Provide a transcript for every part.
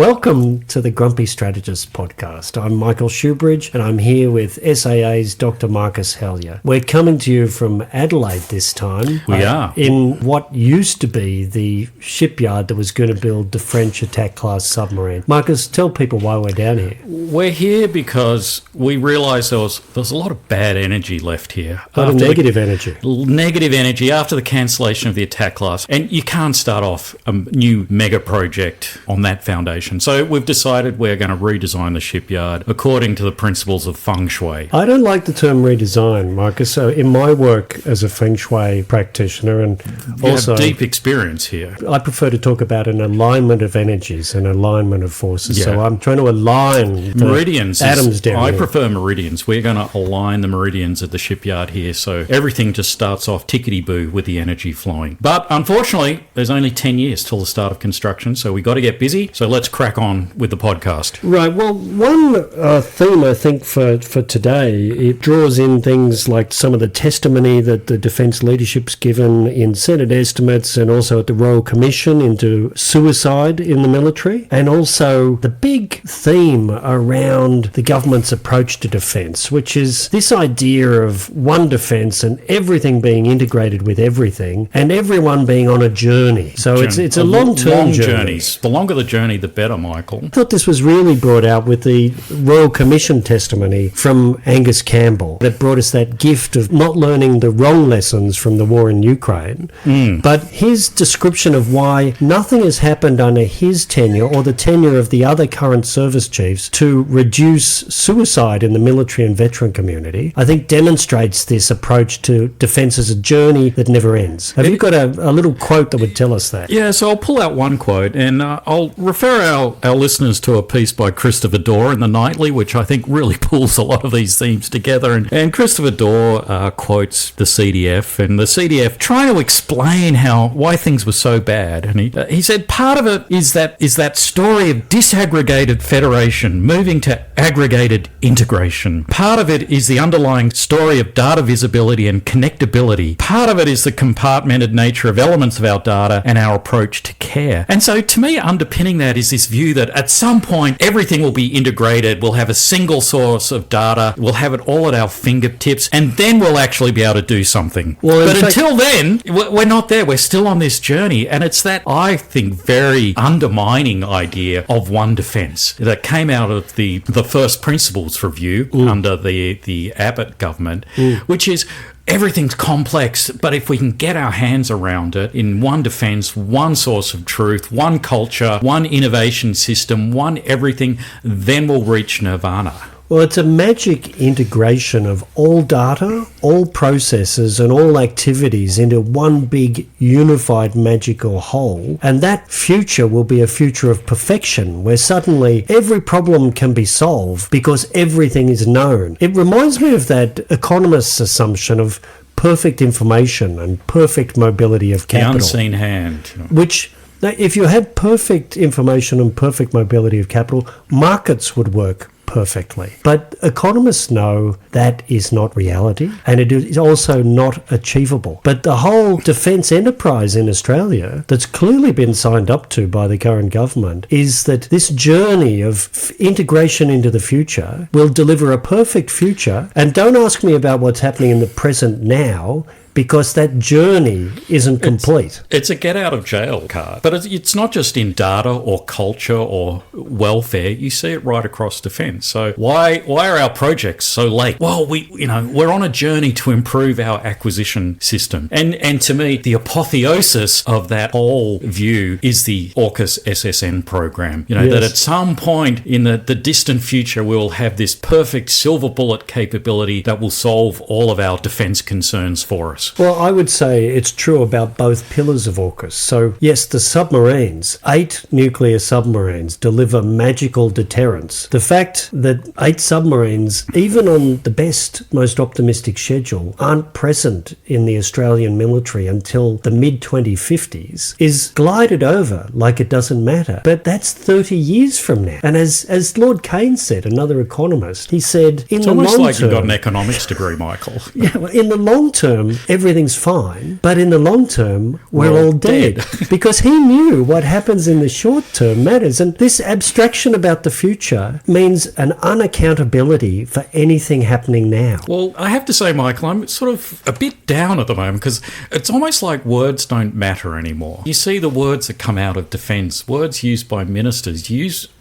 Welcome to the Grumpy Strategist podcast. I'm Michael Shoebridge and I'm here with SAA's Dr. Marcus Hellyer. We're coming to you from Adelaide this time. We are. In what used to be the shipyard that was going to build the French attack class submarine. Marcus, tell people why we're down here. We're here because we realised there was a lot of bad energy left here. A lot of negative energy. Negative energy after the cancellation of the attack class. And you can't start off a new mega project on that foundation. So we've decided we're going to redesign the shipyard according to the principles of feng shui. I don't like the term redesign, Marcus. So in my work as a feng shui practitioner and also have deep experience here. I prefer to talk about an alignment of energies, an alignment of forces. Yeah. So I'm trying to align the meridians. atoms down I here. prefer meridians. We're going to align the meridians at the shipyard here, so everything just starts off tickety-boo with the energy flowing. But unfortunately, there's only 10 years till the start of construction, so we got to get busy. So let's crack on with the podcast. Right. Well, one theme I think for today, it draws in things like some of the testimony that the Defence leadership's given in Senate estimates and also at the Royal Commission into suicide in the military, and also the big theme around the government's approach to defence, which is this idea of one defence and everything being integrated with everything and everyone being on a journey. So it's a long-term journey. Journeys. The longer the journey, the better, Michael. I thought this was really brought out with the Royal Commission testimony from Angus Campbell that brought us that gift of not learning the wrong lessons from the war in Ukraine, but his description of why nothing has happened under his tenure or the tenure of the other current service chiefs to reduce suicide in the military and veteran community, I think demonstrates this approach to defence as a journey that never ends. Have you got a little quote that would tell us that? Yeah, so I'll pull out one quote and I'll refer our listeners to a piece by Christopher Dorr in the Nightly, which I think really pulls a lot of these themes together. And Christopher Dorr quotes the CDF, and the CDF trying to explain why things were so bad. And he said part of it is that story of disaggregated federation moving to aggregated integration. Part of it is the underlying story of data visibility and connectability. Part of it is the compartmented nature of elements of our data and our approach to care. And so to me, underpinning that is this view that at some point everything will be integrated. We'll have a single source of data. We'll have it all at our fingertips, and then we'll actually be able to do something. But until then, we're not there. We're still on this journey, and it's that, I think, very undermining idea of one defence that came out of the first principles review under the Abbott government, which is everything's complex, but if we can get our hands around it in one defence, one source of truth, one culture, one innovation system, one everything, then we'll reach nirvana. Well, it's a magic integration of all data, all processes and all activities into one big unified magical whole. And that future will be a future of perfection where suddenly every problem can be solved because everything is known. It reminds me of that economist's assumption of perfect information and perfect mobility of capital. The unseen hand. Which, if you had perfect information and perfect mobility of capital, markets would work perfectly. But economists know that is not reality, and it is also not achievable. But the whole defence enterprise in Australia that's clearly been signed up to by the current government is that this journey of integration into the future will deliver a perfect future. And don't ask me about what's happening in the present now, because that journey isn't complete. It's a get out of jail card. But it's not just in data or culture or welfare. You see it right across defence. So why are our projects so late? Well, we're on a journey to improve our acquisition system. And to me, the apotheosis of that whole view is the AUKUS SSN program. That at some point in the distant future, we will have this perfect silver bullet capability that will solve all of our defence concerns for us. Well, I would say it's true about both pillars of AUKUS. So, yes, the submarines, 8 nuclear submarines, deliver magical deterrence. The fact that 8 submarines, even on the best, most optimistic schedule, aren't present in the Australian military until the mid-2050s is glided over like it doesn't matter. But that's 30 years from now. And as Lord Keynes said, another economist, he said, in the long term... It's almost like you've got an economics degree, Michael. Yeah, well, in the long term, everything's fine, but in the long term, we're We're all dead. Because he knew what happens in the short term matters. And this abstraction about the future means an unaccountability for anything happening now. Well, I have to say, Michael, I'm sort of a bit down at the moment because it's almost like words don't matter anymore. You see the words that come out of defence, words used by ministers,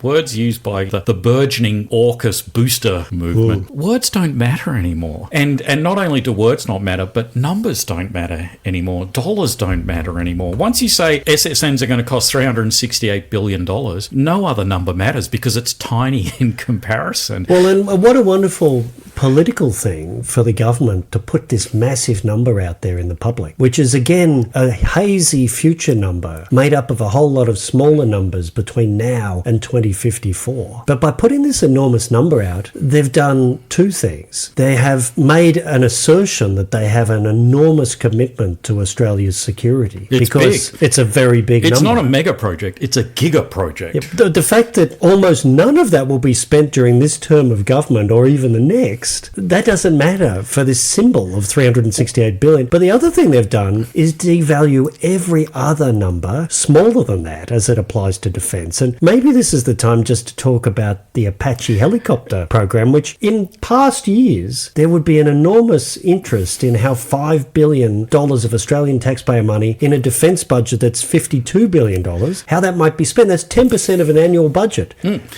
words used by the burgeoning AUKUS booster movement. Words don't matter anymore. And not only do words not matter, but numbers don't matter anymore. Dollars don't matter anymore. Once you say SSNs are going to cost $368 billion, no other number matters because it's tiny in comparison. Well, and what a wonderful political thing for the government to put this massive number out there in the public, which is, again, a hazy future number made up of a whole lot of smaller numbers between now and 2054. But by putting this enormous number out, they've done two things. They have made an assertion that they have an enormous commitment to Australia's security. It's because big. it's a very big It's number. not a mega project, it's a giga project. Yep. The fact that almost none of that will be spent during this term of government or even the next, that doesn't matter for this symbol of 368 billion. But the other thing they've done is devalue every other number smaller than that as it applies to defence. And maybe this is the time just to talk about the Apache helicopter program, which in past years there would be an enormous interest in how $5 billion of Australian taxpayer money in a defence budget that's $52 billion, how that might be spent. That's 10% of an annual budget.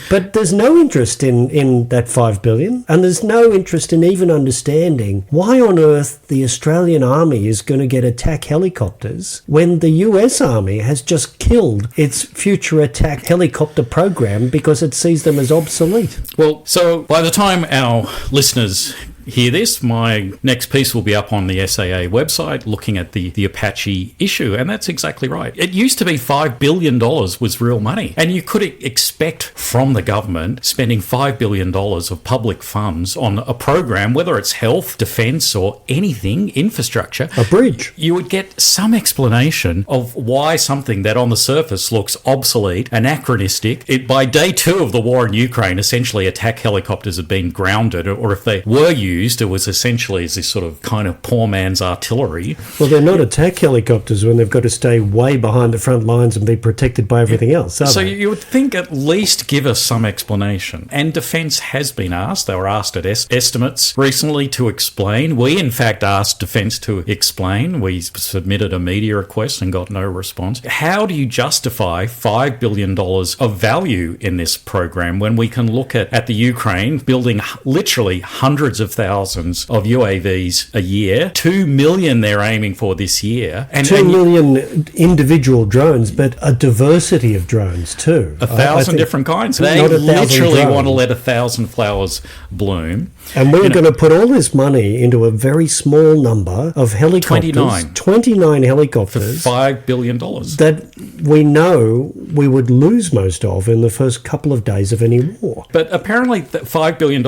But there's no interest in that $5 billion, and there's no interest in even understanding why on earth the Australian Army is going to get attack helicopters when the US Army has just killed its future attack helicopter program because it sees them as obsolete. Well, so by the time our listeners hear this, my next piece will be up on the SAA website looking at the Apache issue, and that's exactly right. It used to be $5 billion was real money, and you could expect from the government spending $5 billion of public funds on a program, whether it's health, defence or anything, infrastructure. A bridge. You would get some explanation of why something that on the surface looks obsolete, anachronistic. By day 2 of the war in Ukraine, essentially attack helicopters had been grounded, or if they were used, it was essentially as this sort of kind of poor man's artillery. Well, they're not attack helicopters when they've got to stay way behind the front lines and be protected by everything else, are So they? you would think at least give us some explanation. And Defence has been asked. They were asked at estimates recently to explain. We, in fact, asked Defence to explain. We submitted a media request and got no response. How do you justify $5 billion of value in this program when we can look at the Ukraine building literally hundreds of thousands of UAVs a year, 2 million they're aiming for this year. And 2 million individual drones, but a diversity of drones too. 1,000 different kinds. They Not 1,000 literally drones. want to let 1,000 flowers bloom. And we're going to put all this money into a very small number of helicopters. 29 helicopters. $5 billion. That we know we would lose most of in the first couple of days of any war. But apparently $5 billion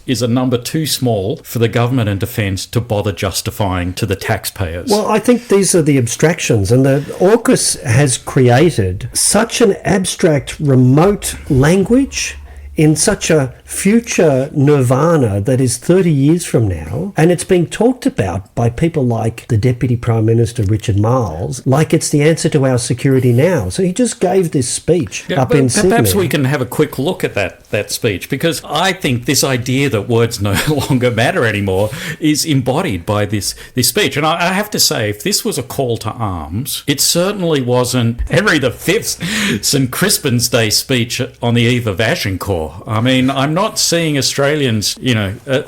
is a number too small for the government and defence to bother justifying to the taxpayers. Well, I think these are the abstractions, and the AUKUS has created such an abstract, remote language in such a future nirvana that is 30 years from now, and it's being talked about by people like the Deputy Prime Minister Richard Marles like it's the answer to our security now. So he just gave this speech up in Sydney. Perhaps we can have a quick look at that speech, because I think this idea that words no longer matter anymore is embodied by this speech. And I have to say, if this was a call to arms, it certainly wasn't Henry V's St. Crispin's Day speech on the eve of Agincourt. I mean, I'm not seeing Australians,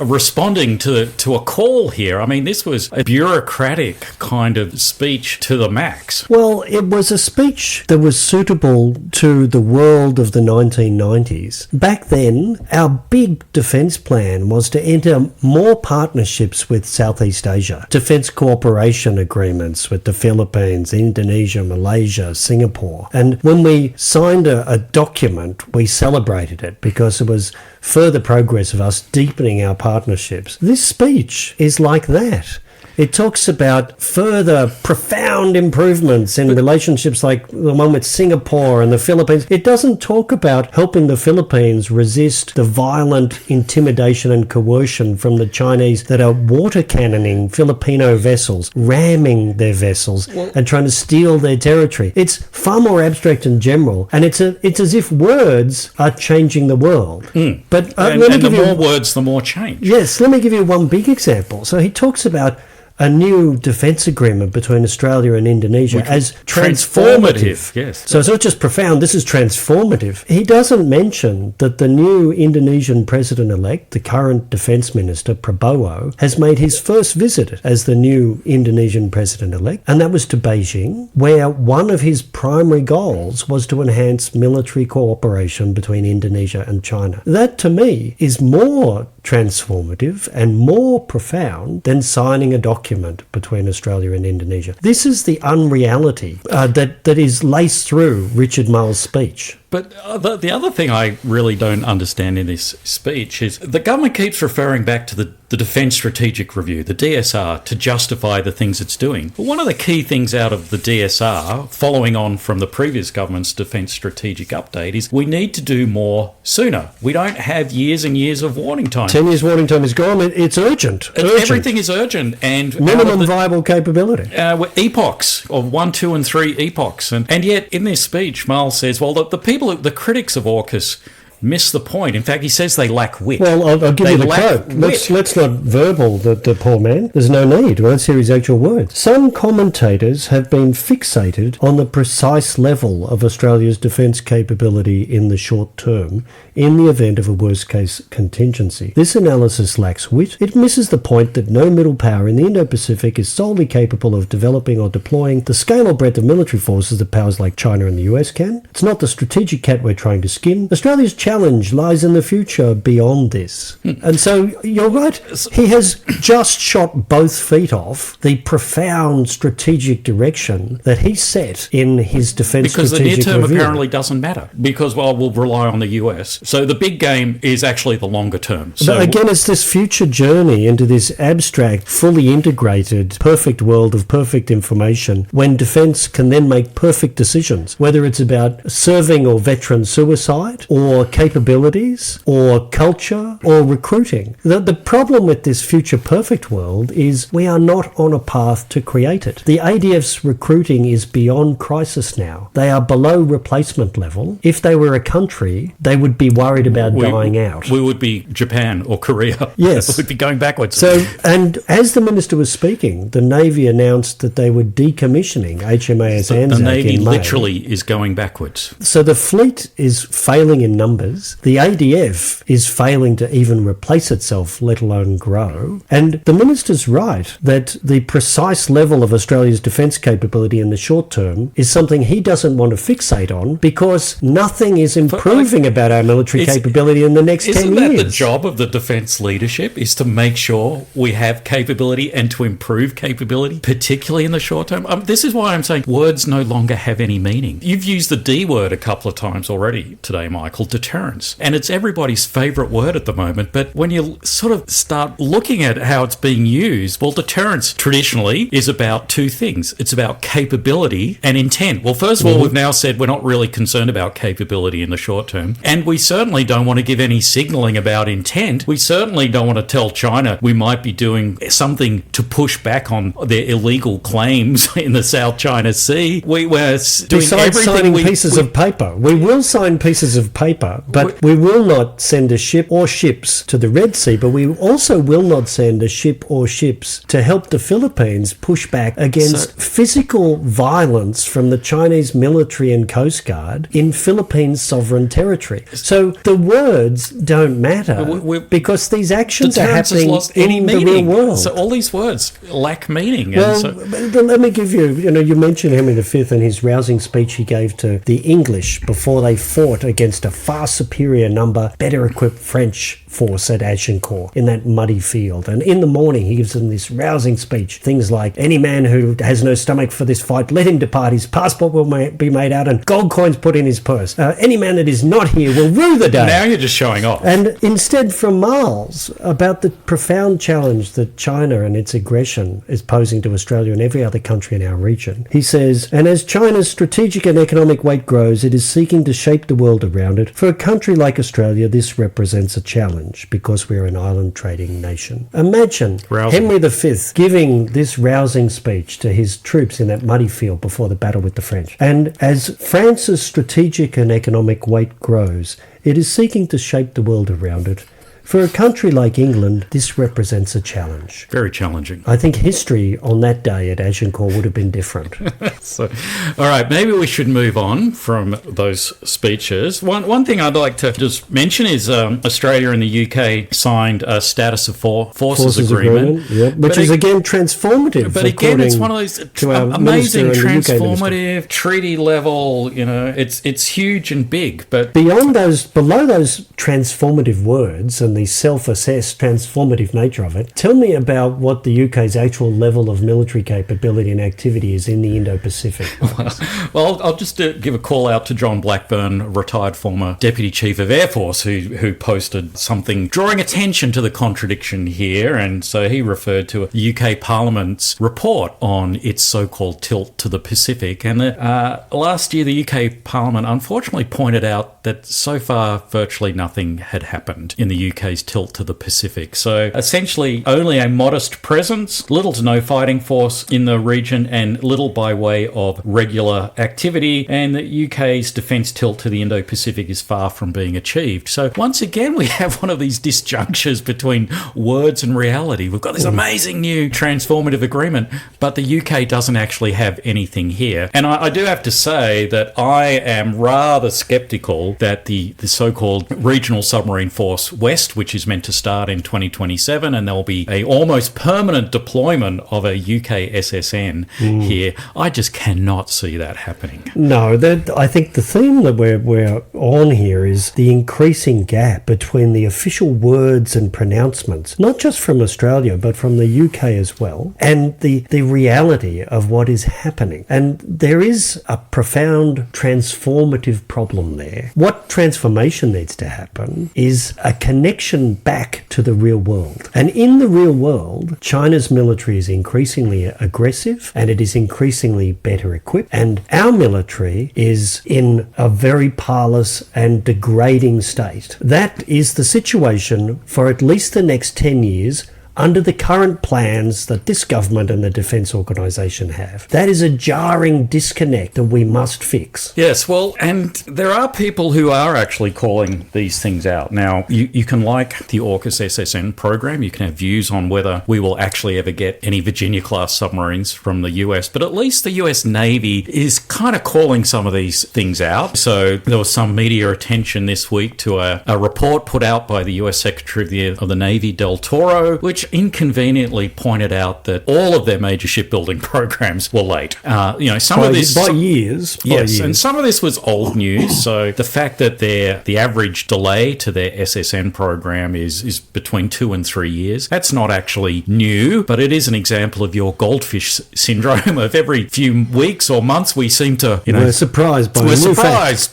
responding to a call here. I mean, this was a bureaucratic kind of speech to the max. Well, it was a speech that was suitable to the world of the 1990s. Back then, our big defence plan was to enter more partnerships with Southeast Asia, defence cooperation agreements with the Philippines, Indonesia, Malaysia, Singapore. And when we signed a document, we celebrated it because it was further progress of us deepening our partnerships. This speech is like that. It talks about further profound improvements in relationships like the one with Singapore and the Philippines. It doesn't talk about helping the Philippines resist the violent intimidation and coercion from the Chinese that are water cannoning Filipino vessels, ramming their vessels, and trying to steal their territory. It's far more abstract and general, and it's as if words are changing the world. But And the more words, the more change. Yes, let me give you one big example. So he talks about a new defence agreement between Australia and Indonesia as transformative. Yes. So it's not just profound, this is transformative. He doesn't mention that the new Indonesian president-elect, the current Defence Minister, Prabowo, has made his first visit as the new Indonesian president-elect, and that was to Beijing, where one of his primary goals was to enhance military cooperation between Indonesia and China. That, to me, is more transformative and more profound than signing a document between Australia and Indonesia. This is the unreality that is laced through Richard Marles' speech. But the other thing I really don't understand in this speech is the government keeps referring back to the Defence Strategic Review, the DSR, to justify the things it's doing. But one of the key things out of the DSR, following on from the previous government's Defence Strategic Update, is we need to do more sooner. We don't have years and years of warning time. 10 years warning time is gone. It's urgent. Everything is urgent. And minimum viable capability. Epochs of 1, 2 and 3 epochs. And yet in this speech, Marles says, well, the people, the critics of AUKUS miss the point. In fact, he says they lack wit. Well, I'll give you the quote. Let's not verbal the poor man. There's no need. Well, let's hear his actual words. Some commentators have been fixated on the precise level of Australia's defence capability in the short term in the event of a worst-case contingency. This analysis lacks wit. It misses the point that no middle power in the Indo-Pacific is solely capable of developing or deploying the scale or breadth of military forces that powers like China and the US can. It's not the strategic cat we're trying to skin. Australia's challenge lies in the future beyond this. And so you're right. He has just shot both feet off the profound strategic direction that he set in his defence strategic review. Because the near term apparently doesn't matter. Because, well, we'll rely on the US. So the big game is actually the longer term. So but again, it's this future journey into this abstract, fully integrated, perfect world of perfect information when defence can then make perfect decisions, whether it's about serving or veteran suicide or capabilities or culture or recruiting. The problem with this future perfect world is we are not on a path to create it. The ADF's recruiting is beyond crisis now. They are below replacement level. If they were a country, they would be worried about dying out. We would be Japan or Korea. Yes. We'd be going backwards. So, and as the minister was speaking, the Navy announced that they were decommissioning HMAS Anzac the Navy in May. literally is going backwards. So the fleet is failing in numbers. The ADF is failing to even replace itself, let alone grow. And the minister's right that the precise level of Australia's defence capability in the short term is something he doesn't want to fixate on because nothing is improving about our military capability in the next 10 years. Isn't that the job of the defence leadership, is to make sure we have capability and to improve capability, particularly in the short term? This is why I'm saying words no longer have any meaning. You've used the D word a couple of times already today, Michael, deterrence. And it's everybody's favourite word at the moment. But when you sort of start looking at how it's being used, well, deterrence traditionally is about two things. It's about capability and intent. Well, first of all, we've now said we're not really concerned about capability in the short term. And we certainly don't want to give any signalling about intent. We certainly don't want to tell China we might be doing something to push back on their illegal claims in the South China Sea. We're doing everything. Signing pieces of paper. We will sign pieces of paper, but we will not send a ship or ships to the Red Sea, but we also will not send a ship or ships to help the Philippines push back against physical violence from the Chinese military and Coast Guard in Philippines sovereign territory. So the words don't matter because these actions are happening in the real world. So all these words lack meaning. Well, let me give you, you mentioned Henry V and his rousing speech he gave to the English before they fought against a far superior number, better equipped French force at Agincourt in that muddy field. And in the morning, he gives them this rousing speech. Things like, any man who has no stomach for this fight, let him depart. His passport will be made out and gold coins put in his purse. Any man that is not here will rue the day. Now you're just showing off. And instead, from Miles, about the profound challenge that China and its aggression is posing to Australia and every other country in our region, he says, and as China's strategic and economic weight grows, it is seeking to shape the world around it. For a country like Australia, this represents a challenge because we're an island trading nation. Imagine Henry V giving this rousing speech to his troops in that muddy field before the battle with the French. And as France's strategic and economic weight grows, it is seeking to shape the world around it. For a country like England, this represents a challenge. Very challenging. I think history on that day at Agincourt would have been different. So, all right, maybe we should move on from those speeches. One thing I'd like to just mention is Australia and the UK signed a Status of Forces Agreement. Which is, again, transformative. But again, it's one of those amazing, transformative, treaty level, it's huge and big. But below those transformative words and the self-assessed transformative nature of it, tell me about what the UK's actual level of military capability and activity is in the Indo-Pacific. Well, I'll just give a call out to John Blackburn, retired former Deputy Chief of Air Force, who posted something drawing attention to the contradiction here. And so he referred to the UK Parliament's report on its so-called tilt to the Pacific. And last year, the UK Parliament unfortunately pointed out that so far virtually nothing had happened in the UK's tilt to the Pacific. So essentially only a modest presence, little to no fighting force in the region, and little by way of regular activity. And the UK's defence tilt to the Indo-Pacific is far from being achieved. So once again, we have one of these disjunctures between words and reality. We've got this amazing new transformative agreement, but the UK doesn't actually have anything here. And I do have to say that I am rather sceptical that the so-called Regional Submarine Force West, which is meant to start in 2027, and there'll be a almost permanent deployment of a UK SSN here. I just cannot see that happening. No, I think the theme that we're on here is the increasing gap between the official words and pronouncements, not just from Australia, but from the UK as well, and the reality of what is happening. And there is a profound transformative problem there. What transformation needs to happen is a connection back to the real world. And in the real world, China's military is increasingly aggressive and it is increasingly better equipped. And our military is in a very parlous and degrading state. That is the situation for at least the next 10 years under the current plans that this government and the Defence Organisation have. That is a jarring disconnect that we must fix. Yes, well, and there are people who are actually calling these things out. Now, you can like the AUKUS SSN program, you can have views on whether we will actually ever get any Virginia-class submarines from the US, but at least the US Navy is kind of calling some of these things out. So there was some media attention this week to a report put out by the US Secretary of the Navy, Del Toro, which inconveniently pointed out that all of their major shipbuilding programs were late. Some of this by years. And some of this was old news. So the fact that the average delay to their SSN program is between 2 and 3 years, that's not actually new, but it is an example of your goldfish syndrome of every few weeks or months we seem to, we're surprised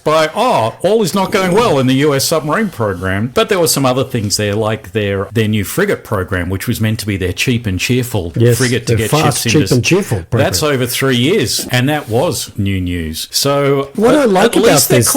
by all is not going well in the US submarine program. But there were some other things there, like their new frigate program, which was meant to be their cheap and cheerful frigate to get fast, ships into. Cheap and cheerful program. That's over 3 years, and that was new news. So what I like at about least this,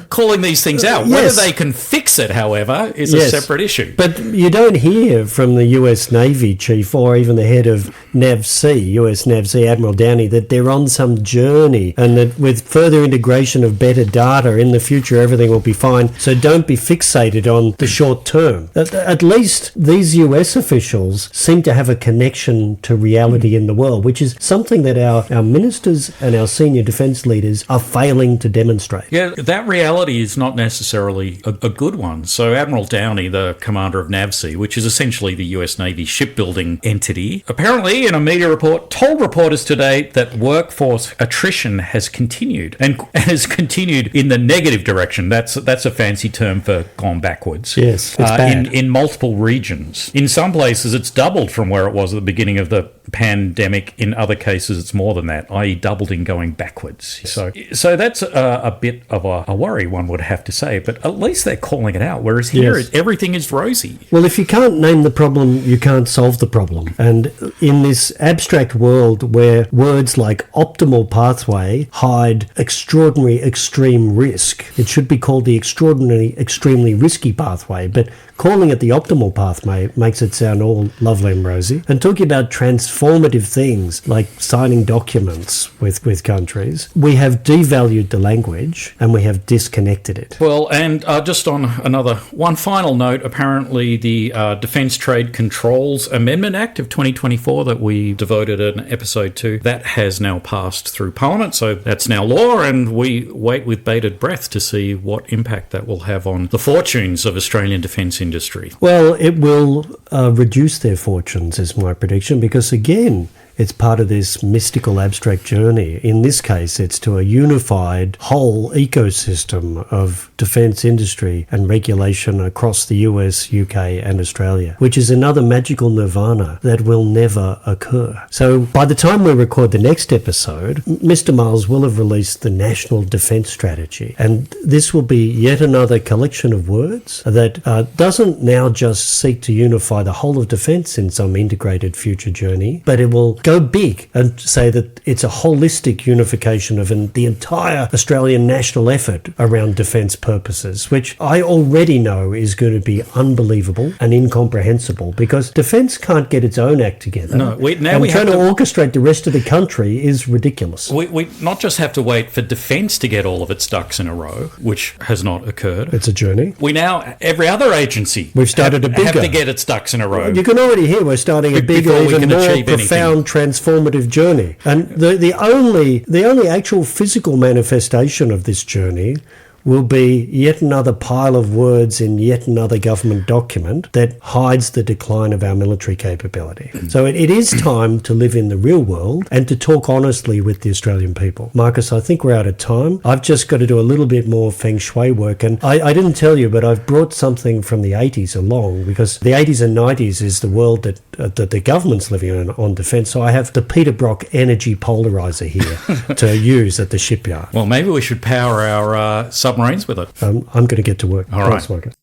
calling these things out. Whether they can fix it, however, is a separate issue. But you don't hear from the US Navy chief or even the head of NAVSEA, US NAVSEA, Admiral Downey, that they're on some journey and that with further integration of better data in the future, everything will be fine. So don't be fixated on the short term. At least these US officials officials seem to have a connection to reality in the world, which is something that our ministers and our senior defence leaders are failing to demonstrate. Yeah, that reality is not necessarily a good one. So Admiral Downey, the commander of NAVSEA, which is essentially the US Navy shipbuilding entity, apparently in a media report told reporters today that workforce attrition has continued and has continued in the negative direction. That's a fancy term for gone backwards. Yes, it's bad. In multiple regions. In some places, it's doubled from where it was at the beginning of the pandemic. In other cases, it's more than that, i.e. doubled in going backwards. So that's a bit of a worry, one would have to say, but at least they're calling it out, whereas here everything is rosy. Well, if you can't name the problem, you can't solve the problem. And in this abstract world where words like optimal pathway hide extraordinary extreme risk, it should be called the extraordinary extremely risky pathway, but calling it the optimal pathway makes it sound all lovely and rosy. And talking about transformative things like signing documents with countries, we have devalued the language and we have disconnected it. Well, and just on one final note, apparently the Defence Trade Controls Amendment Act of 2024 that we devoted an episode to, that has now passed through Parliament, so that's now law, and we wait with bated breath to see what impact that will have on the fortunes of Australian defence industry. Well, it will reduce their fortunes, is my prediction, because again, it's part of this mystical abstract journey. In this case, it's to a unified whole ecosystem of defence industry and regulation across the US, UK and Australia, which is another magical nirvana that will never occur. So by the time we record the next episode, Mr. Miles will have released the National Defence Strategy. And this will be yet another collection of words that doesn't now just seek to unify the whole of defence in some integrated future journey, but it will go big and say that it's a holistic unification of the entire Australian national effort around defence purposes, which I already know is going to be unbelievable and incomprehensible because defence can't get its own act together. No, we trying to orchestrate the rest of the country is ridiculous. We not just have to wait for defence to get all of its ducks in a row, which has not occurred. It's a journey. We now, every other agency, we've started a bigger. Have to get its ducks in a row. You can already hear we're starting a bigger, even more profound transformative journey. And the only actual physical manifestation of this journey will be yet another pile of words in yet another government document that hides the decline of our military capability. So it is time to live in the real world and to talk honestly with the Australian people. Marcus, I think we're out of time. I've just got to do a little bit more feng shui work. And I didn't tell you, but I've brought something from the 80s along because the 80s and 90s is the world that the government's living in on defence. So I have the Peter Brock energy polarizer here to use at the shipyard. Well, maybe we should power our submarines with it. I'm going to get to work. All right. Thanks, Marcus.